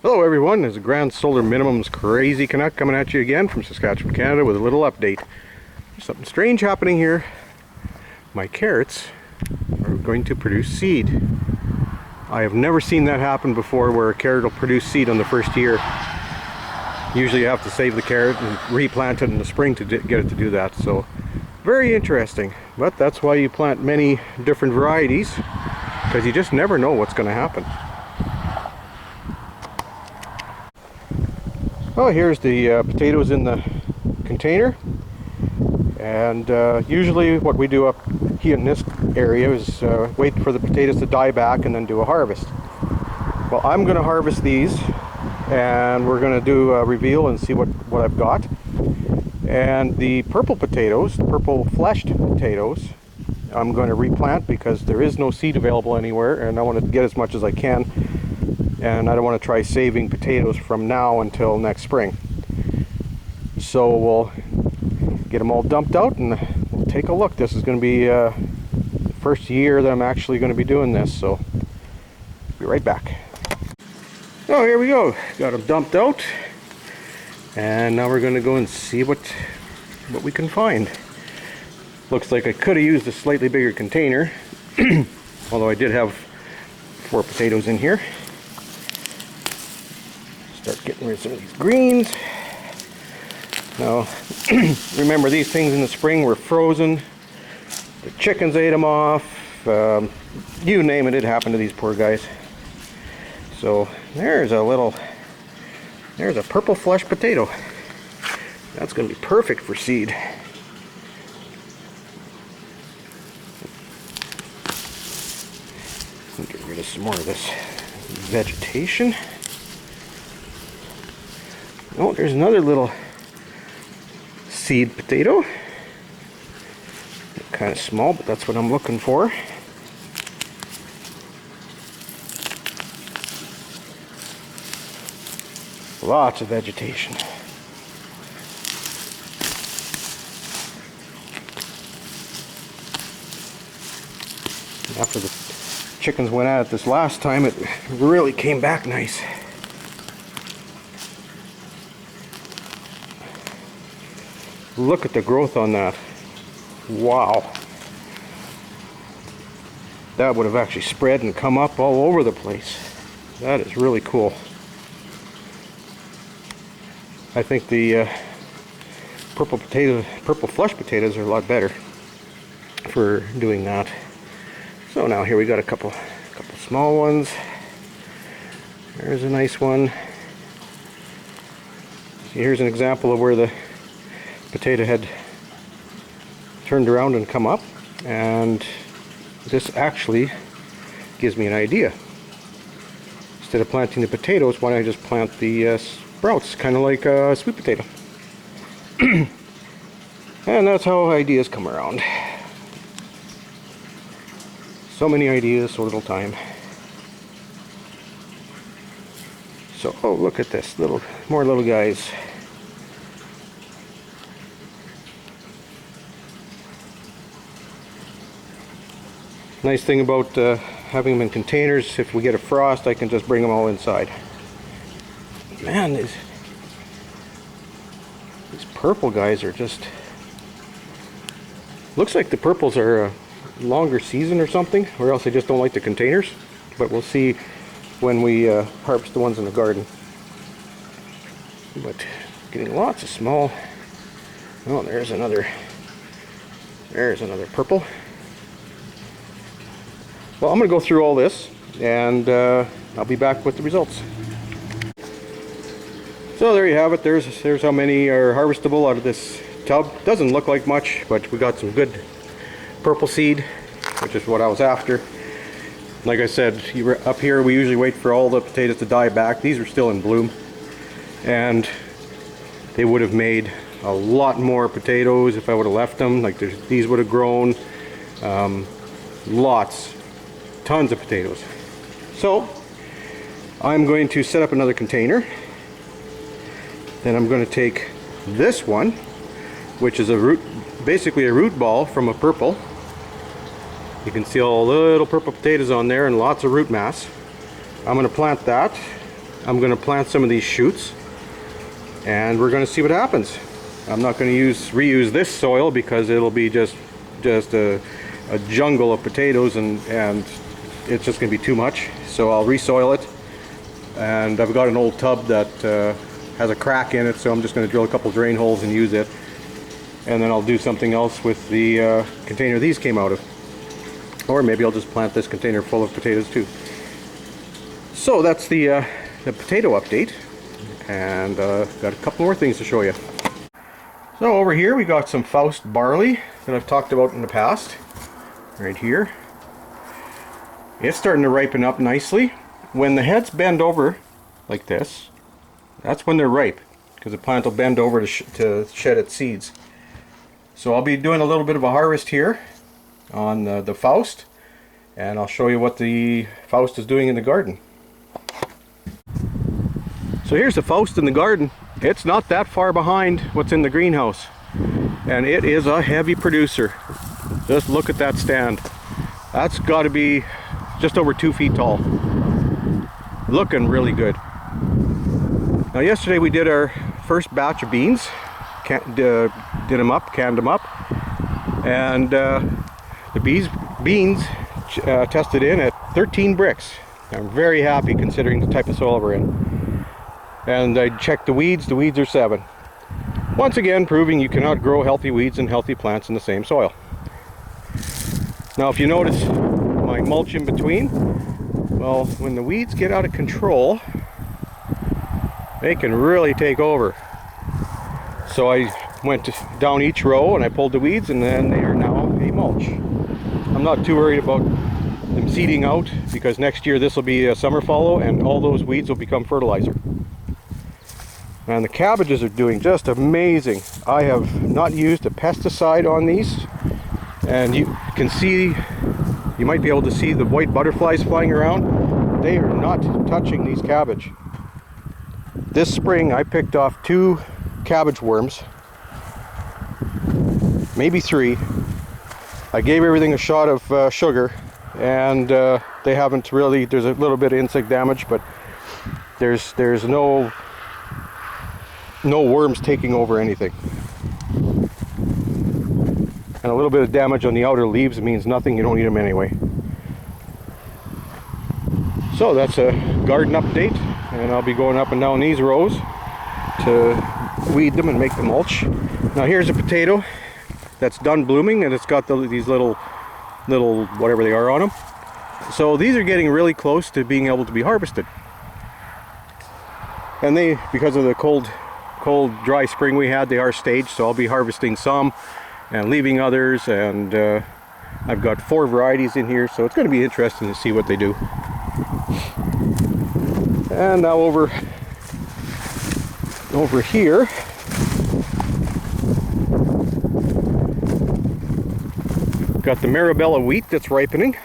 Hello everyone, this is Grand Solar Minimum's Crazy Canuck coming at you again from Saskatchewan, Canada with a little update. There's something strange happening here. My carrots are going to produce seed. I have never seen that happen before, where a carrot will produce seed on the first year. Usually you have to save the carrot and replant it in the spring to get it to do that. So very interesting, but that's why you plant many different varieties, because you just never know what's going to happen. Oh, here's the potatoes in the container, and usually what we do up here in this area is wait for the potatoes to die back and then do a harvest. Well, I'm going to harvest these, and we're going to do a reveal and see what I've got. And the purple potatoes, the purple fleshed potatoes, I'm going to replant because there is no seed available anywhere, and I want to get as much as I can. And I don't want to try saving potatoes from now until next spring. So we'll get them all dumped out and we'll take a look. This is going to be the first year that I'm actually going to be doing this, so be right back. Oh, here we go. Got them dumped out, and now we're going to go and see what we can find. Looks like I could have used a slightly bigger container, although I did have 4 potatoes in here. Start getting rid of some of these greens. Now, remember, these things in the spring were frozen. The chickens ate them off. You name it, it happened to these poor guys. So there's a purple flesh potato. That's going to be perfect for seed. Get rid of some more of this vegetation. Oh, there's another little seed potato. Kind of small, but that's what I'm looking for. Lots of vegetation. After the chickens went at it this last time, it really came back nice. Look at the growth on that. Wow. That would have actually spread and come up all over the place. That is really cool. I think the purple flesh potatoes are a lot better for doing that. So now here we got a couple small ones. There's a nice one. See, here's an example of where the potato had turned around and come up, and this actually gives me an idea. Instead of planting the potatoes, why don't I just plant the sprouts, kind of like a sweet potato. And that's how ideas come around. So many ideas, so little time. So, oh, look at this, more little guys. Nice thing about having them in containers, if we get a frost, I can just bring them all inside. Man, these purple guys are just... Looks like the purples are a longer season or something, or else they just don't like the containers. But we'll see when we harvest the ones in the garden. But getting lots of small... Oh, there's another purple. Well, I'm going to go through all this, and I'll be back with the results. So there you have it. There's how many are harvestable out of this tub. Doesn't look like much, but we got some good purple seed, which is what I was after. Like I said, up here we usually wait for all the potatoes to die back. These are still in bloom, and they would have made a lot more potatoes if I would have left them. Like these would have grown tons of potatoes. So I'm going to set up another container. Then I'm going to take this one, which is basically a root ball from a purple. You can see all the little purple potatoes on there and lots of root mass. I'm going to plant that I'm going to plant some of these shoots, and we're going to see what happens. I'm not going to reuse this soil because it'll be just a jungle of potatoes, and it's just going to be too much. So I'll resoil it, and I've got an old tub that has a crack in it, so I'm just going to drill a couple drain holes and use it. And then I'll do something else with the container these came out of. Or maybe I'll just plant this container full of potatoes too. So that's the potato update, and got a couple more things to show you. So over here we got some Faust barley that I've talked about in the past. Right here. It's starting to ripen up nicely. When the heads bend over like this, that's when they're ripe, because the plant will bend over to shed its seeds. So I'll be doing a little bit of a harvest here on the Faust, and I'll show you what the Faust is doing in the garden. So here's the Faust in the garden. It's not that far behind what's in the greenhouse, and it is a heavy producer. Just look at that stand. That's got to be just over 2 feet tall. Looking really good. Now yesterday we did our first batch of beans, canned them up, and the beans tested in at 13 bricks. I'm very happy considering the type of soil we're in. And I checked the weeds are 7. Once again, proving you cannot grow healthy weeds and healthy plants in the same soil. Now if you notice my mulch in between, well, when the weeds get out of control, they can really take over. So I went down each row and I pulled the weeds, and then they are now a mulch. I'm not too worried about them seeding out, because next year this will be a summer fallow and all those weeds will become fertilizer. And the cabbages are doing just amazing. I have not used a pesticide on these, and you can see, you might be able to see the white butterflies flying around. They are not touching these cabbage. This spring I picked off 2 cabbage worms, maybe 3. I gave everything a shot of sugar, and they haven't really, there's a little bit of insect damage, but there's no worms taking over anything. And a little bit of damage on the outer leaves means nothing, you don't need them anyway. So that's a garden update, and I'll be going up and down these rows to weed them and make the mulch. Now here's a potato that's done blooming, and it's got these little whatever they are on them. So these are getting really close to being able to be harvested. And they, because of the cold dry spring we had, they are staged, so I'll be harvesting some and leaving others, and I've got 4 varieties in here, so it's going to be interesting to see what they do. And now over here, got the Marabella wheat that's ripening.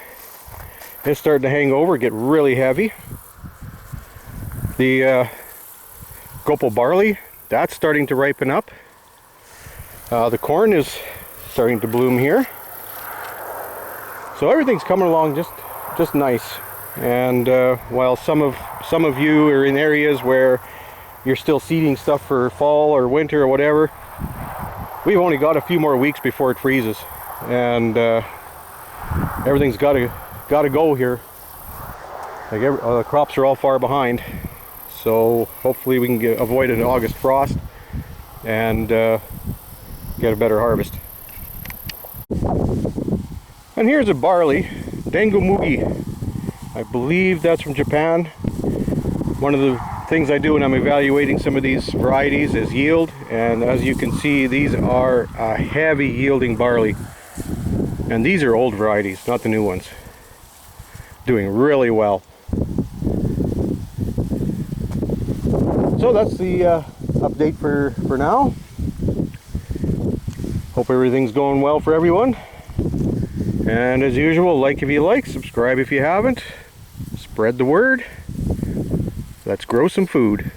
It's starting to hang over, get really heavy. The Gopal barley, that's starting to ripen up. The corn is starting to bloom here. So everything's coming along just nice. And while some of you are in areas where you're still seeding stuff for fall or winter or whatever, we've only got a few more weeks before it freezes, and everything's got to go here. Like the crops are all far behind, so hopefully we can avoid an August frost and get a better harvest. And here's a barley, Dengo Mugi. I believe that's from Japan. One of the things I do when I'm evaluating some of these varieties is yield, and as you can see, these are a heavy yielding barley, and these are old varieties, not the new ones. Doing really well. So that's the update for now. Hope everything's going well for everyone, and as usual, like if you like, subscribe if you haven't, spread the word. Let's grow some food.